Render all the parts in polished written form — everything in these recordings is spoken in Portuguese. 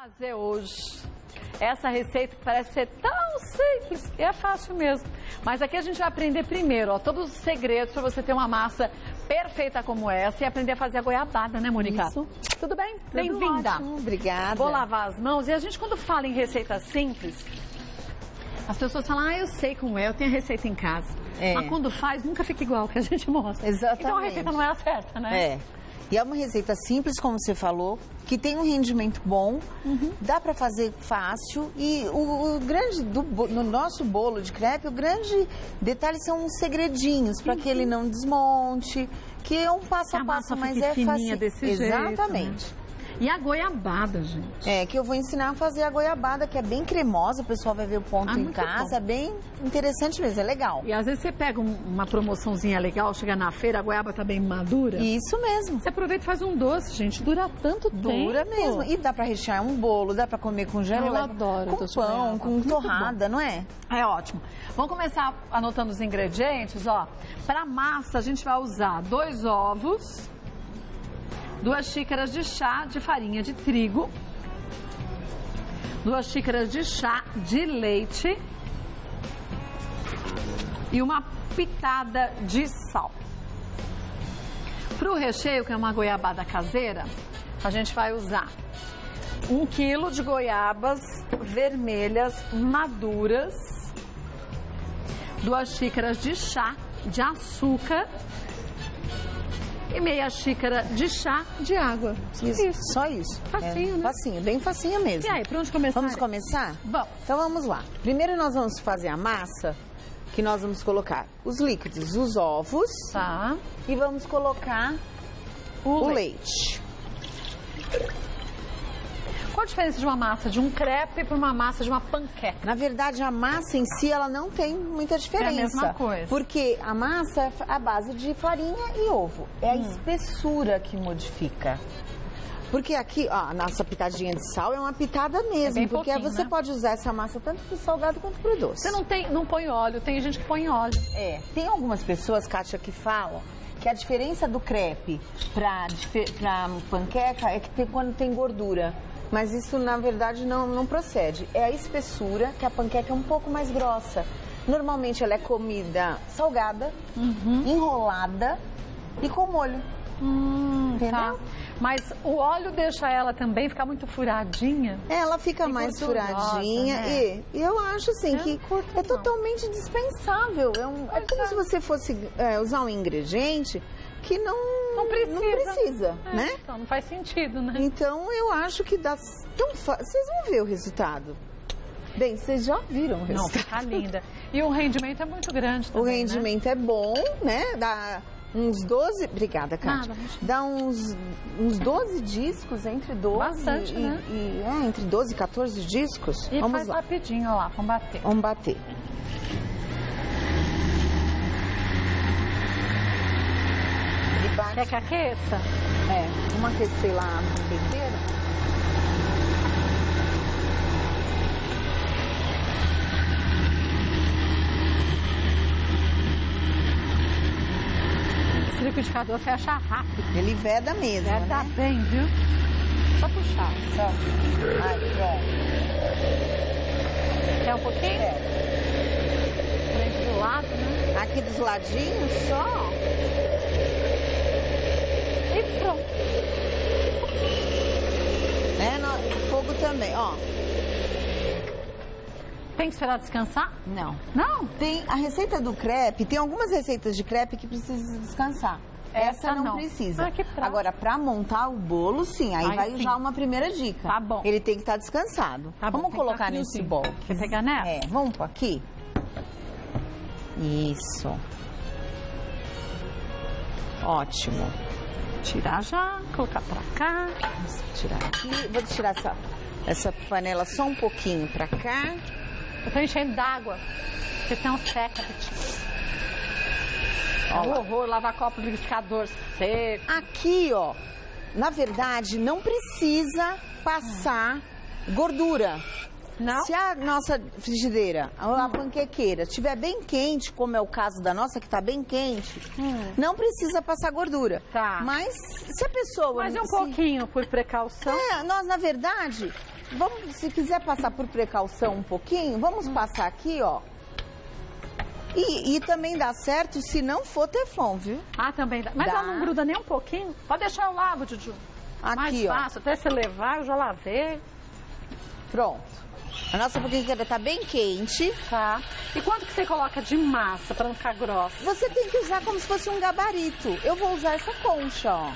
fazer hoje essa receita que parece ser tão simples e é fácil mesmo. Mas aqui a gente vai aprender primeiro, ó, todos os segredos para você ter uma massa perfeita como essa e aprender a fazer a goiabada, né, Mônica? Isso. Tudo bem? Tudo Bem-vinda. ótimo, obrigada. Vou lavar as mãos e a gente quando fala em receita simples, as pessoas falam, eu sei como é, eu tenho a receita em casa. Mas quando faz, nunca fica igual ao que a gente mostra. Exatamente. Então a receita não é a certa, né? É. E é uma receita simples, como você falou, que tem um rendimento bom, dá para fazer fácil e o grande, no nosso bolo de crepe, o grande detalhe são os segredinhos, para que ele não desmonte, que é um passo a passo, mas é fácil. Desse Exatamente. Jeito, né? E a goiabada, gente? É, que eu vou ensinar a fazer a goiabada, que é bem cremosa, o pessoal vai ver o ponto em casa, bom. é bem interessante mesmo, é legal. E às vezes você pega uma promoçãozinha legal, chega na feira, a goiaba tá bem madura. Isso mesmo. Você aproveita e faz um doce, gente, dura tanto tempo. Dura mesmo. E dá pra rechear um bolo, dá pra comer com geleia. Eu adoro com doce de pão, goiaba. com Muito torrada, não é? É ótimo. Vamos começar anotando os ingredientes, ó. Para massa, a gente vai usar 2 ovos, 2 xícaras de chá de farinha de trigo, 2 xícaras de chá de leite e uma pitada de sal. Para o recheio, que é uma goiabada caseira, a gente vai usar 1 quilo de goiabas vermelhas maduras, 2 xícaras de chá de açúcar e meia xícara de chá de água. Isso. Só isso. Facinho, né? Facinho, bem facinho mesmo. E aí, para onde começar? Vamos começar? Vamos. Então vamos lá. Primeiro nós vamos fazer a massa, que nós vamos colocar os líquidos, os ovos, Tá. e vamos colocar o leite. Qual a diferença de uma massa de um crepe para uma massa de uma panqueca? Na verdade, a massa em si, ela não tem muita diferença. É a mesma coisa. Porque a massa é a base de farinha e ovo. É a espessura que modifica. Porque aqui, ó, a nossa pitadinha de sal é uma pitada mesmo. bem porque pouquinho, você né? pode usar essa massa tanto pro salgado quanto pro doce. Você não põe óleo, tem gente que põe óleo. É, tem algumas pessoas, Kátia, que falam que a diferença do crepe pra panqueca é que quando tem gordura. Mas isso, na verdade, não procede. É a espessura, que a panqueca é um pouco mais grossa. Normalmente ela é comida salgada, enrolada e com molho. Entendeu? Tá. Mas o óleo deixa ela também ficar muito furadinha? Ela fica mais gordurosa, furadinha, né? e eu acho assim que curto, é não. totalmente dispensável. É como se você fosse usar um ingrediente que não precisa, É, né? Então não faz sentido, né? Então eu acho que dá tão fácil. Vocês vão ver o resultado. Bem, vocês já viram o Não, resultado. fica linda. E o rendimento é muito grande também, O rendimento é bom, né? Dá uns 12... Obrigada, Kátia. Nada, imagina. Dá uns 12 discos, entre 12 Bastante, né? entre 12 e 14 discos. E Vamos faz lá. rapidinho, ó lá, vamos bater. Vamos bater. Ele bate. Quer que aqueça? Vamos aquecer lá a panquequeira. Esse liquidificador fecha rápido. Ele veda mesmo, Veda né? bem, viu? Só puxar. Só. Ai, pronto. Quer um pouquinho? Frente do lado, né? Aqui dos ladinhos, só. E pronto. Né? Fogo também, ó. Tem que esperar descansar? Não. Não. Tem a receita do crepe, tem algumas receitas de crepe que precisam descansar. Essa não precisa. Ah, que prático. Agora, pra montar o bolo, sim. Aí vai sim. usar uma primeira dica. Tá bom. Ele tem que estar descansado. Tá bom, Vamos tem que colocar tá nesse friozinho. bol. Quer pegar nessa? Vamos pôr aqui? Isso. Ótimo. Tirar já, colocar pra cá. Vamos tirar aqui. Vou tirar essa panela só um pouquinho pra cá. Eu tô enchendo d'água, porque senão seca, Petit. É um horror, lavar copo do liquidificador seco. Aqui, ó, na verdade, não precisa passar gordura. Não? Se a nossa frigideira, a panquequeira, estiver bem quente, como é o caso da nossa, que está bem quente, não precisa passar gordura. Tá. Mas se a pessoa... Mas é um pouquinho, por precaução. Nós, na verdade, se quiser passar por precaução um pouquinho, vamos passar aqui, ó. E também dá certo se não for teflon, viu? Ah, também dá. Mas ela não gruda nem um pouquinho? Pode deixar eu lavo, Juju. Aqui, mais fácil, até você levar, eu já lavei. Pronto. A nossa panqueca tá bem quente. Tá. E quanto que você coloca de massa para não ficar grossa? Você tem que usar como se fosse um gabarito. Eu vou usar essa concha, ó.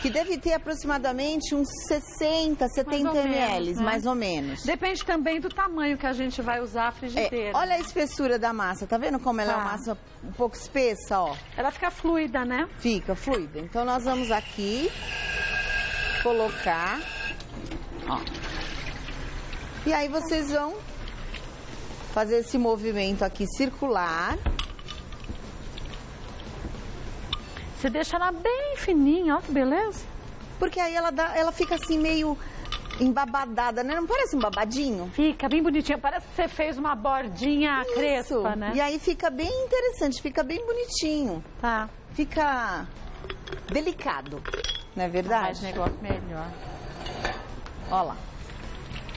Que deve ter aproximadamente uns 60, 70 ml, né? Mais ou menos. Depende também do tamanho que a gente vai usar a frigideira. Olha a espessura da massa, tá vendo como ela é uma massa um pouco espessa, ó? Ela fica fluida, né? Fica fluida. Então nós vamos aqui colocar, ó. E aí vocês vão fazer esse movimento aqui circular. Você deixa ela bem fininha, ó que beleza. Porque aí ela fica assim meio embabadada, né? Não parece um babadinho? Fica bem bonitinha, parece que você fez uma bordinha crespa, né? E aí fica bem interessante, fica bem bonitinho. Tá. Fica delicado, não é verdade? Faz negócio melhor. Olha lá.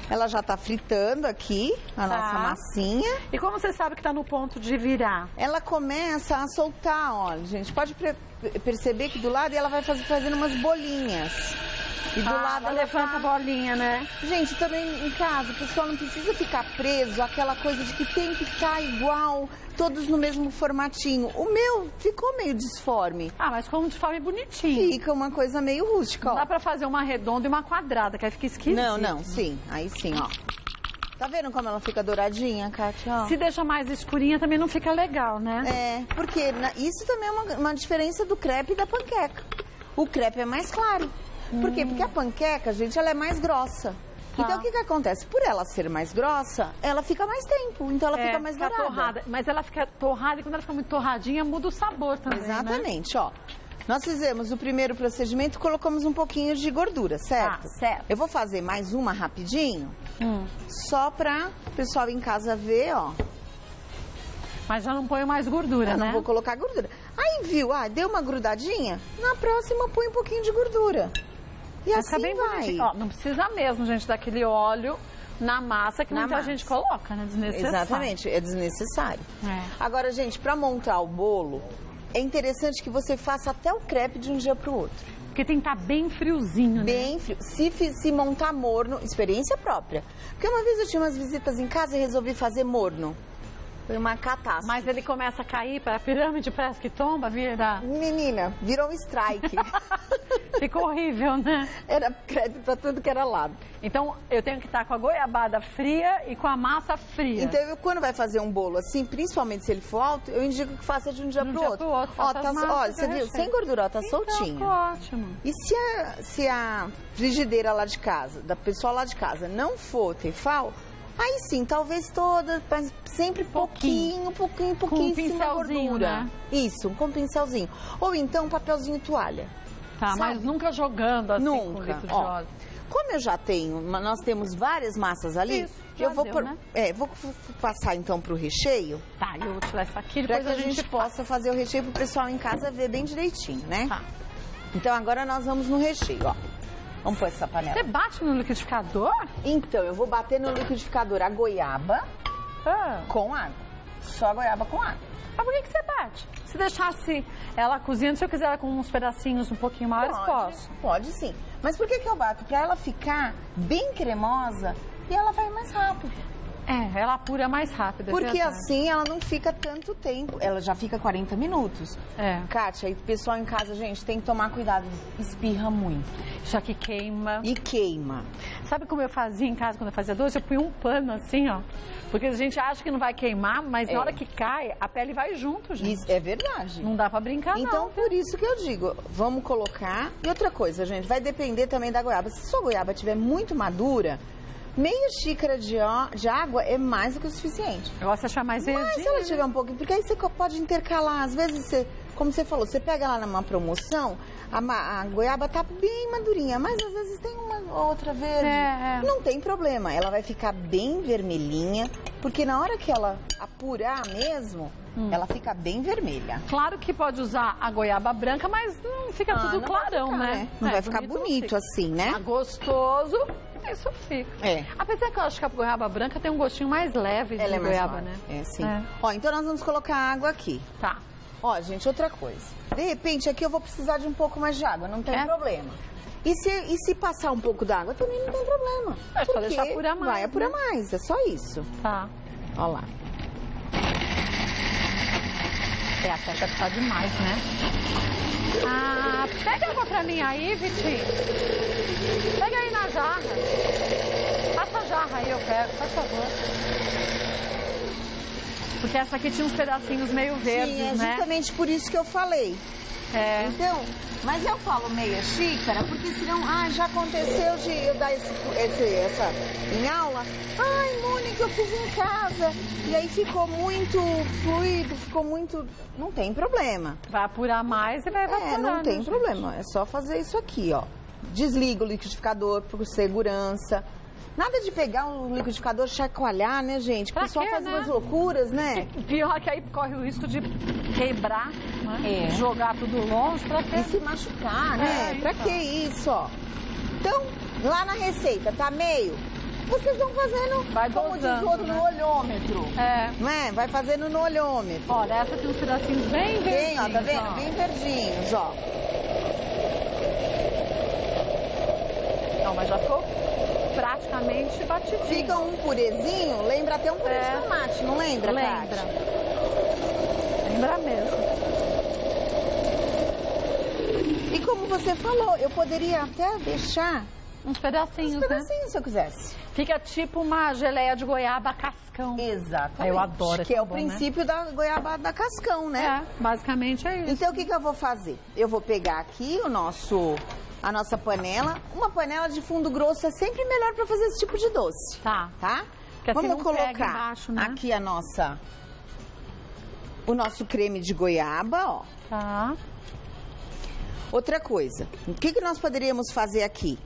Ela já tá fritando aqui a nossa massinha. E como você sabe que tá no ponto de virar? Ela começa a soltar, olha, gente. Pode perceber que do lado ela vai fazendo umas bolinhas. E do lado ela levanta a bolinha, né? Gente, também em casa, o pessoal não precisa ficar preso àquela coisa de que tem que estar igual, todos no mesmo formatinho. O meu ficou meio disforme. Ah, mas como disforme bonitinho. Fica uma coisa meio rústica, ó. Não dá pra fazer uma redonda e uma quadrada, que aí fica esquisito. Não, sim. Aí sim, ó. Tá vendo como ela fica douradinha, Kátia? Ó. Se deixa mais escurinha também não fica legal, né? É, porque isso também é uma diferença do crepe e da panqueca. O crepe é mais claro. Por quê? Porque a panqueca, gente, ela é mais grossa. Tá. Então, o que acontece? Por ela ser mais grossa, ela fica mais tempo. Então, ela fica mais dourada. Torrada. Mas ela fica torrada e quando ela fica muito torradinha, muda o sabor também, Exatamente, né? Ó. Nós fizemos o primeiro procedimento, colocamos um pouquinho de gordura, certo? Certo. Eu vou fazer mais uma rapidinho, só para o pessoal em casa ver, ó. Mas já não põe mais gordura, né? Não vou colocar gordura. Aí, viu? Deu uma grudadinha? Na próxima, põe um pouquinho de gordura. E mas assim bem vai. Bonitinho. Ó, não precisa mesmo, gente, daquele óleo na massa que muita gente coloca, né? Desnecessário. Exatamente, é desnecessário. É. Agora, gente, para montar o bolo, é interessante que você faça até o crepe de um dia para o outro. Porque tem que estar bem friozinho, né? Bem frio. Se montar morno, experiência própria. Porque uma vez eu tinha umas visitas em casa e resolvi fazer morno. Foi uma catástrofe. Mas ele começa a cair para a pirâmide, parece que tomba, vira... Menina, virou um strike. Ficou horrível, né? Era crepe para tudo que era lado. Então, eu tenho que estar com a goiabada fria e com a massa fria. Então, quando vai fazer um bolo assim, principalmente se ele for alto, eu indico que faça de um dia pro outro. Ó, olha, você viu? Sem gordura, ó, tá soltinho. Ficou ótimo. E se a frigideira lá de casa, da pessoa lá de casa, não for tefal, aí sim, talvez toda, sempre pouquinho com um pincelzinho, gordura. Né? Isso, com um pincelzinho. Ou então um papelzinho toalha. Tá, sabe? mas nunca jogando assim Nunca. com litro de óleo. Como eu já tenho, nós temos várias massas ali, Isso, eu vou, né? vou passar então pro recheio. Tá, eu vou tirar isso aqui, Para depois que a gente possa fazer o recheio pro pessoal em casa ver bem direitinho, né? Tá. Então agora nós vamos no recheio, ó. Vamos pôr essa panela. Você bate no liquidificador? Então, eu vou bater no liquidificador a goiaba com água. Só a goiaba com água. Mas por que você bate? Se deixasse ela cozinhando, se eu quiser ela com uns pedacinhos um pouquinho maiores, posso? Pode sim. Mas por que eu bato? Para ela ficar bem cremosa e ela vai mais rápido. É, ela apura mais rápido. Porque assim ela não fica tanto tempo. Ela já fica 40 minutos. É. Kátia, e o pessoal em casa, gente, tem que tomar cuidado. Espirra muito. Já que queima. E queima. Sabe como eu fazia em casa quando eu fazia doce? Eu punha um pano assim, ó. Porque a gente acha que não vai queimar, mas na hora que cai, a pele vai junto, gente. Isso é verdade. Não dá pra brincar, não. Então, por isso que eu digo, vamos colocar... E outra coisa, gente, vai depender também da goiaba. Se sua goiaba estiver muito madura, meia xícara de água é mais do que o suficiente. Eu gosto de achar mais verdinho. Mas se ela tiver um pouquinho, porque aí você pode intercalar. Às vezes, como você falou, você pega lá numa promoção, a goiaba tá bem madurinha, mas às vezes tem uma outra verde. Não tem problema, ela vai ficar bem vermelhinha, porque na hora que ela apurar mesmo, ela fica bem vermelha. Claro que pode usar a goiaba branca, mas não fica tudo clarão, né? Não vai ficar bonito assim, né? Tá gostoso. Isso fica. É. Apesar que eu acho que a goiaba branca tem um gostinho mais leve de goiaba, né? É, sim. Ó, então nós vamos colocar água aqui. Tá. Ó, gente, outra coisa. De repente, aqui eu vou precisar de um pouco mais de água, não tem problema. E se passar um pouco d'água, também não tem problema. É só deixar apurar mais. Vai apurar mais, é só isso. Tá. Ó lá. Até que tá demais, né? Ah, pega água pra mim aí, Vitinho. Pega aí na jarra. Passa a jarra aí, eu pego, faz favor. Porque essa aqui tinha uns pedacinhos meio verdes, né? né? Justamente por isso que eu falei. É. Então, mas eu falo meia xícara, porque senão, já aconteceu de eu dar essa em aula. Ai, Mônica, eu fiz em casa. E aí ficou muito fluido, ficou muito... Não tem problema. Vai apurar mais e vai evaporar. Não tem gente? problema, é só fazer isso aqui, ó. Desliga o liquidificador por segurança. Nada de pegar um liquidificador, chacoalhar, né, gente? O pessoal faz umas loucuras, né? Pior que aí corre o risco de quebrar, né? Jogar tudo longe, pra quê? E se machucar, né? Pra que isso, ó? Então, lá na receita, tá meio? Vocês vão fazendo, vai como dosando, diz o outro, né? no olhômetro. Não é? Vai fazendo no olhômetro. Ó, dessa tem uns pedacinhos bem verdinhos. Tem, ó, tá vendo? Bem verdinhos, ó. Não, mas já ficou praticamente batidinho. Fica um purezinho, lembra até um purê de tomate, não lembra, Lembra. Lembra mesmo. E como você falou, eu poderia até deixar uns pedacinhos, se eu quisesse. Fica tipo uma geleia de goiaba cascão. Exatamente. Eu adoro. Que é o princípio da goiabada cascão, né? Basicamente é isso. Então, o que eu vou fazer? Eu vou pegar aqui a nossa panela. Uma panela de fundo grosso é sempre melhor para fazer esse tipo de doce. Tá. Porque vamos assim colocar embaixo, né? Aqui o nosso creme de goiaba, ó. Tá. Outra coisa, o que nós poderíamos fazer aqui?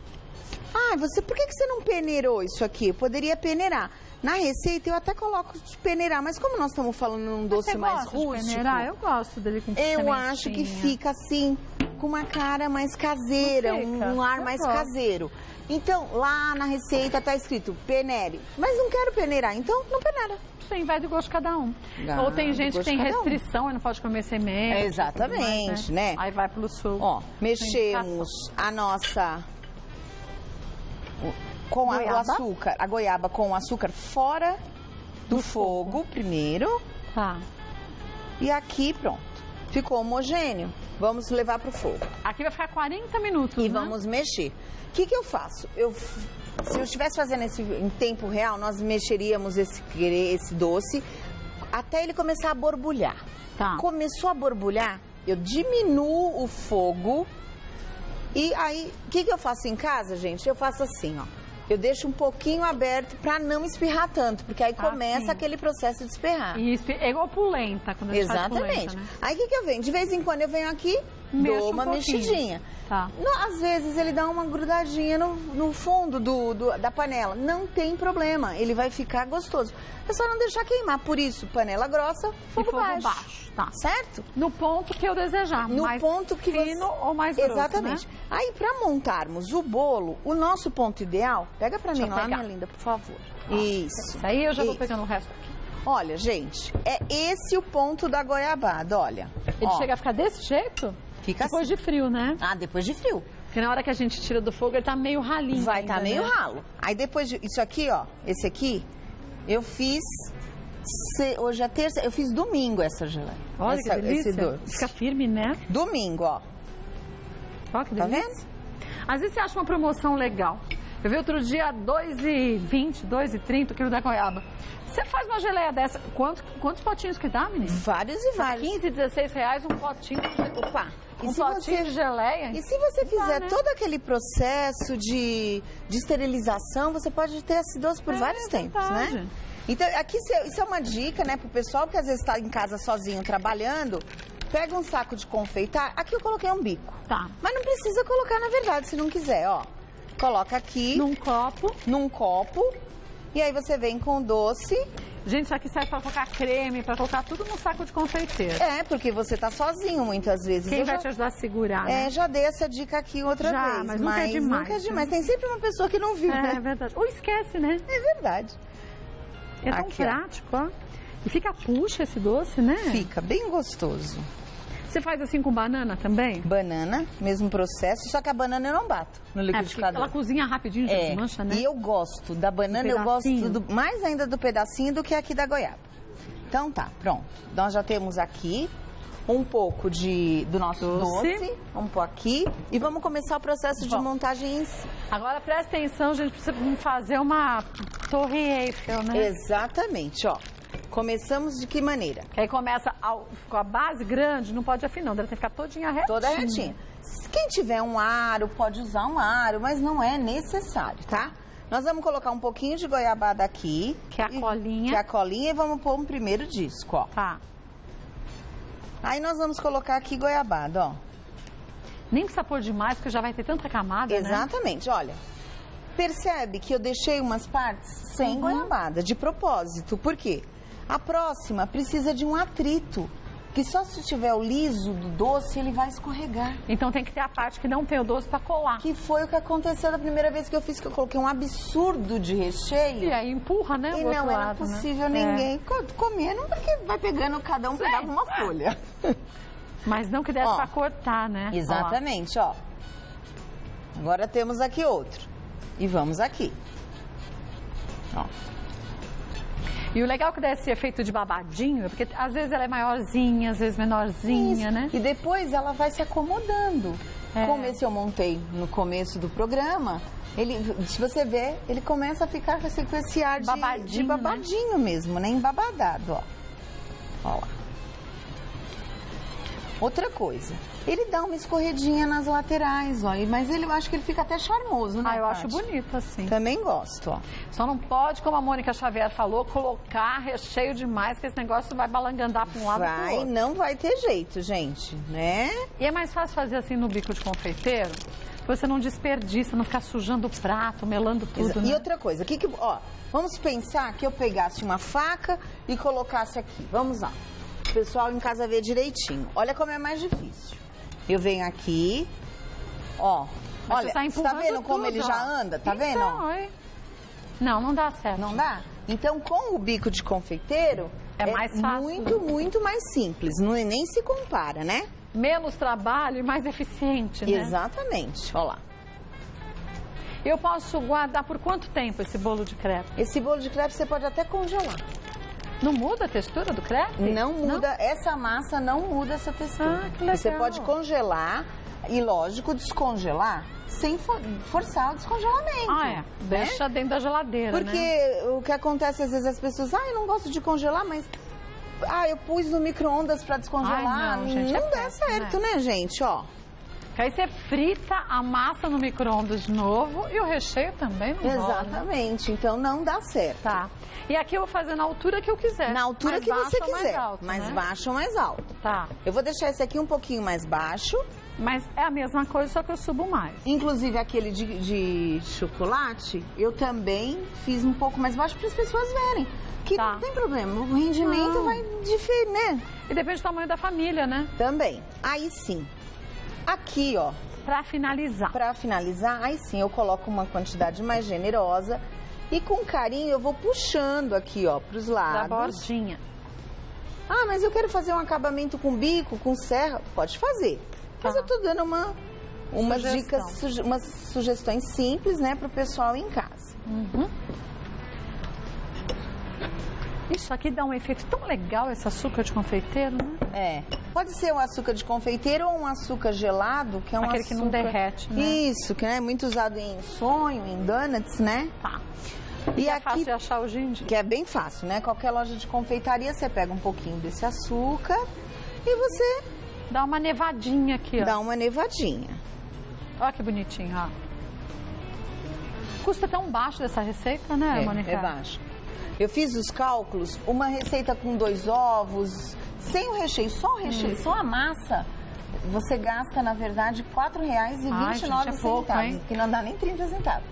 Por que você não peneirou isso aqui? Eu poderia peneirar. Na receita eu até coloco de peneirar, mas como nós estamos falando num doce mais rústico... Eu gosto dele com eu acho que fica assim, com uma cara mais caseira, um ar mais caseiro. Então, lá na receita tá escrito peneire, mas não quero peneirar, então não peneira. Sim, vai do gosto de cada um. Ou tem gente que tem restrição e não pode comer semente. Exatamente, né? Aí vai pelo sul. Ó, mexemos a nossa... com o açúcar, a goiaba com o açúcar fora do fogo primeiro. Tá. E aqui, pronto. Ficou homogêneo. Vamos levar pro fogo. Aqui vai ficar 40 minutos, E vamos mexer. O que eu faço? Se eu estivesse fazendo em tempo real, nós mexeríamos esse doce até ele começar a borbulhar. Tá. Começou a borbulhar, eu diminuo o fogo. E aí, o que eu faço em casa, gente? Eu faço assim, ó. Eu deixo um pouquinho aberto pra não espirrar tanto, porque aí começa aquele processo de espirrar. É igual polenta, quando a gente faz polenta, né? Aí, o que eu venho? De vez em quando eu venho aqui, dou uma mexidinha. Tá. Às vezes ele dá uma grudadinha no fundo da panela. Não tem problema, ele vai ficar gostoso. É só não deixar queimar. Por isso, panela grossa, fogo baixo. Tá. Certo? No ponto que eu desejar. No mais ponto que fino ou mais grosso, exatamente. Né? Aí, pra montarmos o bolo, o nosso ponto ideal... Pega pra mim lá, minha linda, por favor. Isso. Aí eu já vou pegando o resto aqui. Olha, gente, é esse o ponto da goiabada, olha. Ele chega a ficar desse jeito? Fica depois de frio, né? Depois de frio. Porque na hora que a gente tira do fogo, ele tá meio ralinho. Vai estar meio ralo. Aí depois, isso aqui, ó, esse aqui, eu fiz... Hoje é terça, eu fiz domingo essa geleia. Olha que delícia. Fica firme, né? Domingo, ó. Olha que delícia. Tá vendo? Às vezes você acha uma promoção legal. Eu vi outro dia R$2,20, R$2,30 o quilo da goiaba. Você faz uma geleia dessa, quantos potinhos que dá, menina? Vários e vários. 15, 16 reais um potinho. Opa! Um potinho de geleia. E se você fizer todo aquele processo de esterilização, você pode ter esse doce por vários tempos, né? Então, aqui isso é uma dica, né, pro pessoal que às vezes está em casa sozinho trabalhando. Pega um saco de confeitar. Aqui eu coloquei um bico. Tá. Mas não precisa colocar, na verdade, se não quiser, ó. Coloca aqui. Num copo. E aí você vem com o doce Gente, isso aqui serve pra colocar creme, pra colocar tudo no saco de confeiteiro. É, porque você tá sozinho muitas vezes. Quem vai te ajudar a segurar, né? Já dei essa dica aqui outra vez. Mas nunca é demais. Nunca é demais. Tem sempre uma pessoa que não viu, né? É verdade. Ou esquece, né? É verdade. É tão Aqui, prático, ó. E fica puxa esse doce, né? Fica bem gostoso. Você faz assim com banana também? Banana, mesmo processo, só que a banana eu não bato no liquidificador. Ela cozinha rapidinho, já desmancha, né? E eu gosto da banana, eu gosto mais ainda do pedacinho do que aqui da goiaba. Então tá, pronto. Nós já temos aqui um pouco do nosso doce. Vamos pôr aqui e vamos começar o processo de montagem em si. Agora presta atenção, gente, precisa fazer uma torre Eiffel, né? Exatamente, ó. Começamos de que maneira? Que aí começa com a base grande, não pode afinar, deve ficar todinha retinha. Toda retinha. Quem tiver um aro, pode usar um aro, mas não é necessário, tá? Nós vamos colocar um pouquinho de goiabada aqui. Que é a colinha. Que é a colinha e vamos pôr um primeiro disco, ó. Tá. Aí nós vamos colocar aqui goiabada, ó. Nem precisa pôr demais, porque já vai ter tanta camada, Exatamente, né? Olha. Percebe que eu deixei umas partes sem goiabada, de propósito. Por quê? A próxima precisa de um atrito, que só se tiver o liso do doce, ele vai escorregar. Então tem que ter a parte que não tem o doce para colar. Que foi o que aconteceu da primeira vez que eu fiz, que eu coloquei um absurdo de recheio. E aí empurra, né? E não era possível ninguém comendo, porque vai pegando, cada um pegava uma folha. Mas não que desse para cortar, né? Exatamente, ó. Agora temos aqui outro. E vamos aqui. Ó. E o legal é que dá esse efeito de babadinho, porque às vezes ela é maiorzinha, às vezes menorzinha, Isso. né? E depois ela vai se acomodando. Como esse eu montei no começo do programa, se você ver, ele começa a ficar assim, com esse ar de babadinho, né? Mesmo, né? Embabadado, ó. Ó lá. Outra coisa, ele dá uma escorredinha nas laterais, ó, mas eu acho que ele fica até charmoso, né? Eu acho bonito assim. Também gosto, ó. Só não pode, como a Mônica Xavier falou, colocar recheio demais, que esse negócio vai balangandar para um lado e pro outro. Não vai ter jeito, gente, né? E é mais fácil fazer assim no bico de confeiteiro, que você não desperdiça, não ficar sujando o prato, melando tudo, né? E outra coisa, ó, vamos pensar que eu pegasse uma faca e colocasse aqui, vamos lá. O pessoal em casa vê direitinho. Olha como é mais difícil. Eu venho aqui, ó. Olha, tá vendo como ele já anda? Tá vendo? Não dá certo. Não dá? Então, com o bico de confeiteiro, é mais fácil. Muito mais simples. Nem se compara, né? Menos trabalho e mais eficiente, né? Exatamente. Olha lá. Eu posso guardar por quanto tempo esse bolo de crepe? Esse bolo de crepe você pode até congelar. Não muda a textura do crepe? Não muda, essa massa não muda essa textura. Ah, que legal. Você pode congelar e, lógico, descongelar sem forçar o descongelamento. Deixa dentro da geladeira, porque o que acontece, às vezes, as pessoas, eu não gosto de congelar, mas... eu pus no micro-ondas pra descongelar. Não, gente, não dá certo, né, gente? Ó. Aí você frita a massa no micro-ondas de novo e o recheio também não Exatamente, rola. Então não dá certo. Tá. E aqui eu vou fazer na altura que eu quiser. Na altura que você quiser. Mais baixo ou mais alto. Tá. Eu vou deixar esse aqui um pouquinho mais baixo. Mas é a mesma coisa, só que eu subo mais. Inclusive aquele de chocolate, eu também fiz um pouco mais baixo para as pessoas verem. Que não tem problema, o rendimento vai diferir, né? E depende do tamanho da família, né? Também. Aí sim. Aqui, ó. Pra finalizar. Pra finalizar, aí sim eu coloco uma quantidade mais generosa. E com carinho eu vou puxando aqui, ó, pros lados. Da bordinha. Mas eu quero fazer um acabamento com bico, com serra. Pode fazer. Mas eu tô dando umas dicas, umas sugestões simples, né, pro pessoal em casa. Isso aqui dá um efeito tão legal, esse açúcar de confeiteiro, né? Pode ser um açúcar de confeiteiro ou um açúcar gelado, que é um aquele açúcar... que não derrete, né? Isso, que é muito usado em sonho, em donuts, né? Tá. E é aqui, fácil de achar hoje em dia. Que é bem fácil, né? Qualquer loja de confeitaria, você pega um pouquinho desse açúcar e você... Dá uma nevadinha aqui, ó. Dá uma nevadinha. Olha que bonitinho, ó. Custa tão baixo dessa receita, né, Mônica? É baixo. Eu fiz os cálculos, uma receita com 2 ovos, sem o recheio, só o recheio, só a massa, você gasta, na verdade, R$ 4,29, pouco, hein? que não dá nem 30 centavos.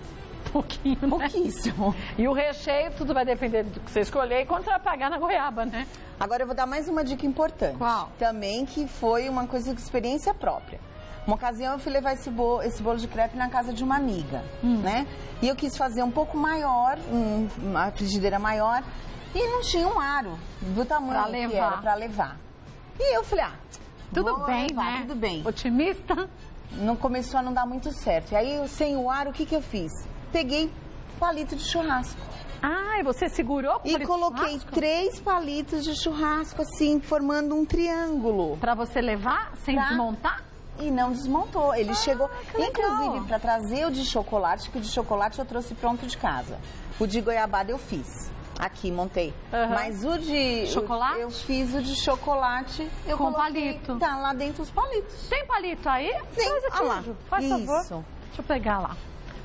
Pouquinho, né? Pouquíssimo. E o recheio, tudo vai depender do que você escolher e quanto você vai pagar na goiaba, né? Agora eu vou dar mais uma dica importante. Qual? Também que foi uma coisa de experiência própria. Uma ocasião eu fui levar esse bolo de crepe na casa de uma amiga, né? E eu quis fazer um pouco maior, uma frigideira maior, e não tinha um aro do tamanho que era pra levar. E eu falei, tudo bem, levar, né? Tudo bem. Otimista? Não começou a não dar muito certo. E aí, sem o aro, o que eu fiz? Peguei palito de churrasco. Ah, e você segurou com E coloquei 3 palitos de churrasco, assim, formando um triângulo. Pra você levar sem desmontar? E não desmontou. Ele chegou, inclusive, legal. para trazer o de chocolate, que o de chocolate eu trouxe pronto de casa. O de goiabada eu fiz. Aqui, montei. Mas o de... Chocolate? Eu fiz o de chocolate. Eu com coloquei, palito. Tá lá dentro os palitos. Tem palito aí? Tem. Faz aqui, Lá. Ju. Faz favor. Isso. Deixa eu pegar lá.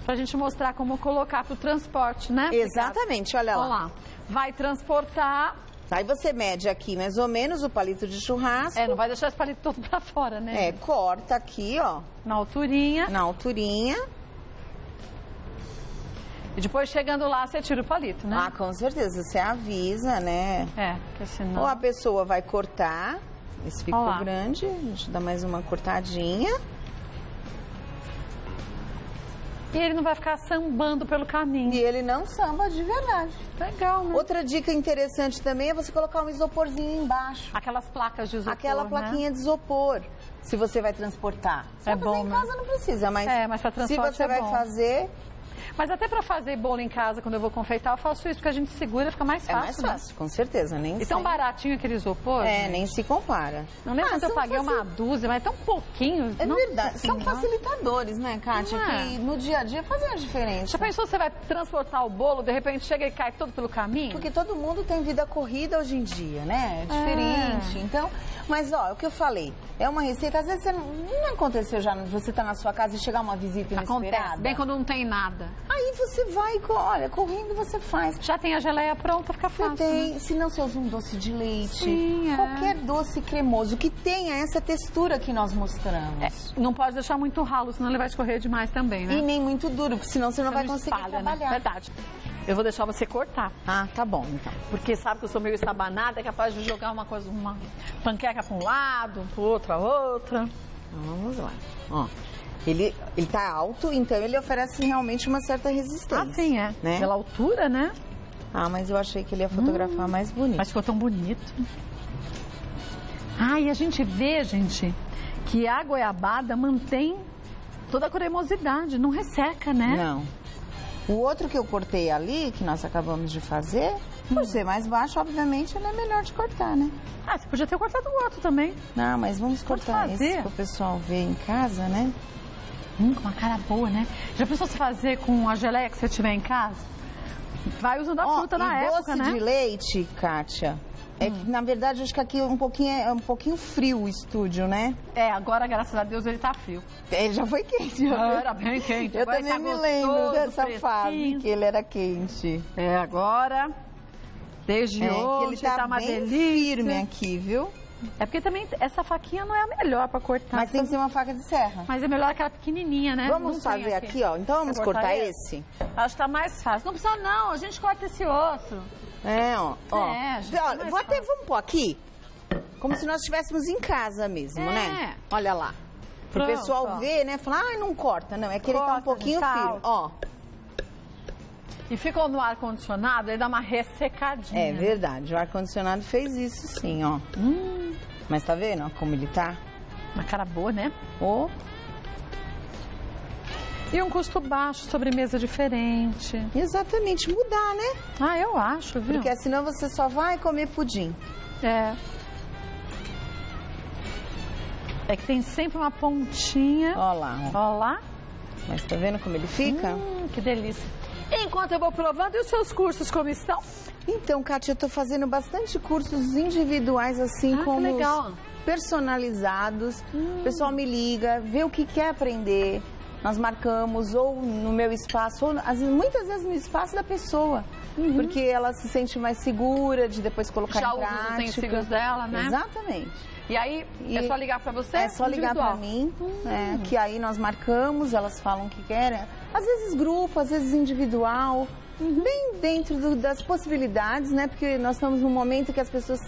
Pra gente mostrar como colocar pro transporte, né? Exatamente, olha lá. Olha lá. Vai transportar. Aí você mede aqui mais ou menos o palito de churrasco. Não vai deixar esse palito todo pra fora, né? Corta aqui, ó. Na alturinha. Na alturinha. E depois, chegando lá, você tira o palito, né? Com certeza. Você avisa, né? Porque senão... Ou a pessoa vai cortar. Esse ficou grande. Deixa eu dar mais uma cortadinha. E ele não vai ficar sambando pelo caminho. E ele não samba de verdade. Legal, né? Outra dica interessante também é você colocar um isoporzinho embaixo. Aquelas placas de isopor, Aquela plaquinha de isopor. Se você vai transportar. Se vai fazer em casa, não precisa. Mas, mas pra se você vai fazer... Mas até pra fazer bolo em casa, quando eu vou confeitar, eu faço isso, porque a gente segura, fica mais fácil. É mais fácil, com certeza. Nem e tão baratinho aquele isopor. Nem se compara. Não lembro quando eu paguei uma dúzia, mas é tão pouquinho. É verdade. São facilitadores, né, Kátia? Que no dia a dia fazem a diferença. Já pensou, você vai transportar o bolo, de repente chega e cai todo pelo caminho? Porque todo mundo tem vida corrida hoje em dia, né? É diferente. Então, mas ó, é o que eu falei. É uma receita, às vezes não aconteceu já, você tá na sua casa e chegar uma visita inesperada. Acontece, bem quando não tem nada. Aí você vai, olha, correndo você faz. Já tem a geleia pronta, fica fácil. Tem, né? Se não, você usa um doce de leite. Sim, qualquer doce cremoso que tenha essa textura que nós mostramos. Não pode deixar muito ralo, senão ele vai escorrer demais também, né? E nem muito duro, porque senão você não vai conseguir trabalhar. Né? Verdade. Eu vou deixar você cortar. Tá bom, então. Porque sabe que eu sou meio estabanada, é capaz de jogar uma panqueca para um lado, para o outro, a outra. Vamos lá. Ó. Ele tá alto, então ele oferece realmente uma certa resistência. Sim, é. Né? Pela altura, né? Mas eu achei que ele ia fotografar mais bonito. Mas ficou tão bonito. E a gente vê, gente, que a goiabada mantém toda a cremosidade, não resseca, né? Não. O outro que eu cortei ali, que nós acabamos de fazer, por ser mais baixo, obviamente, ele é melhor de cortar, né? Você podia ter cortado o outro também. Não, mas vamos cortar esse para o pessoal ver em casa, né? Com uma cara boa, né? Já pensou se fazer com a geleia que você tiver em casa? Vai usando a fruta na época, né? Doce de leite, Kátia, é que, na verdade, acho que aqui é um pouquinho frio o estúdio, né? Agora, graças a Deus, ele tá frio. Ele já foi quente. Era bem quente. Eu agora também tá me lembro dessa fresquinho. fase que ele era quente. Agora, desde hoje, que ele tá uma bem delícia. firme aqui, viu? É porque também essa faquinha não é a melhor pra cortar. Mas tem que ser uma faca de serra. Mas é melhor aquela pequenininha, né? Vamos fazer aqui, ó. Então vamos cortar esse? Acho que tá mais fácil. Não precisa não, a gente corta esse outro. Vamos pôr aqui, como se nós estivéssemos em casa mesmo, né? Olha lá. Pro pessoal ver, né? Falar, não corta. Não, é que ele tá um pouquinho firme. Ó. E ficou no ar-condicionado, ele dá uma ressecadinha. É verdade, o ar-condicionado fez isso sim, ó. Mas tá vendo ó, como ele tá? Uma cara boa, né? E um custo baixo, sobremesa diferente. Exatamente, mudar, né? Eu acho, viu? Porque senão você só vai comer pudim. É que tem sempre uma pontinha. Ó lá, ó. Ó lá. Mas tá vendo como ele fica? Que delícia. Enquanto eu vou provando, e os seus cursos como estão? Então, Kátia, eu tô fazendo bastante cursos individuais, assim, como legal. Personalizados. O pessoal me liga, vê o que quer aprender. Nós marcamos ou no meu espaço, ou muitas vezes no espaço da pessoa. Porque ela se sente mais segura de depois colocar em prática. Já usa os utensílios dela, né? Exatamente. E aí, é só ligar para você? É só ligar para mim, que aí nós marcamos, elas falam o que querem. Às vezes grupo, às vezes individual, bem dentro das possibilidades, né? Porque nós estamos num momento que as pessoas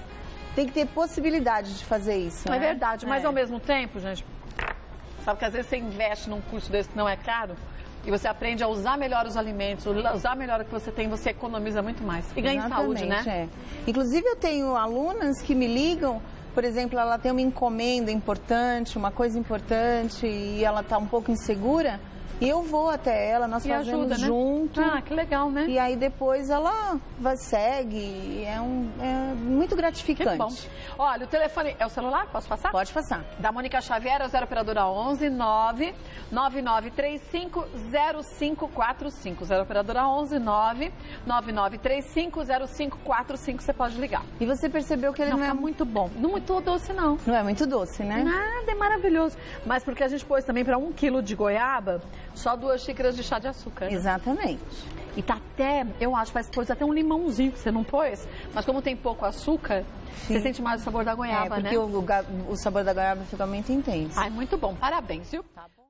têm que ter possibilidade de fazer isso. É verdade, mas ao mesmo tempo, gente, sabe que às vezes você investe num curso desse que não é caro e você aprende a usar melhor os alimentos, usar melhor o que você tem, você economiza muito mais. E ganha em saúde, né? É. Inclusive eu tenho alunas que me ligam, por exemplo, ela tem uma encomenda importante, uma coisa importante e ela está um pouco insegura. E eu vou até ela, nós fazemos ajuda, né? junto. Ah, que legal, né? E aí depois ela segue, é muito gratificante. Que bom. Olha, o telefone é o celular? Posso passar? Pode passar. Da Mônica Xavier, 0 operadora 11 9 9935 0545. 0 operadora 11 9 9935 0545. Você pode ligar. E você percebeu que ele não é muito bom. Não é muito doce, não. Não é muito doce, né? Nada, é maravilhoso. Mas porque a gente pôs também para 1 quilo de goiaba, só 2 xícaras de chá de açúcar. Né? Exatamente. E tá até, eu acho, parece que pôs até um limãozinho que você não pôs, mas como tem pouco açúcar, você sente mais o sabor da goiaba, porque né? Porque o sabor da goiaba fica muito intenso. Ai, muito bom. Parabéns, viu? Tá bom.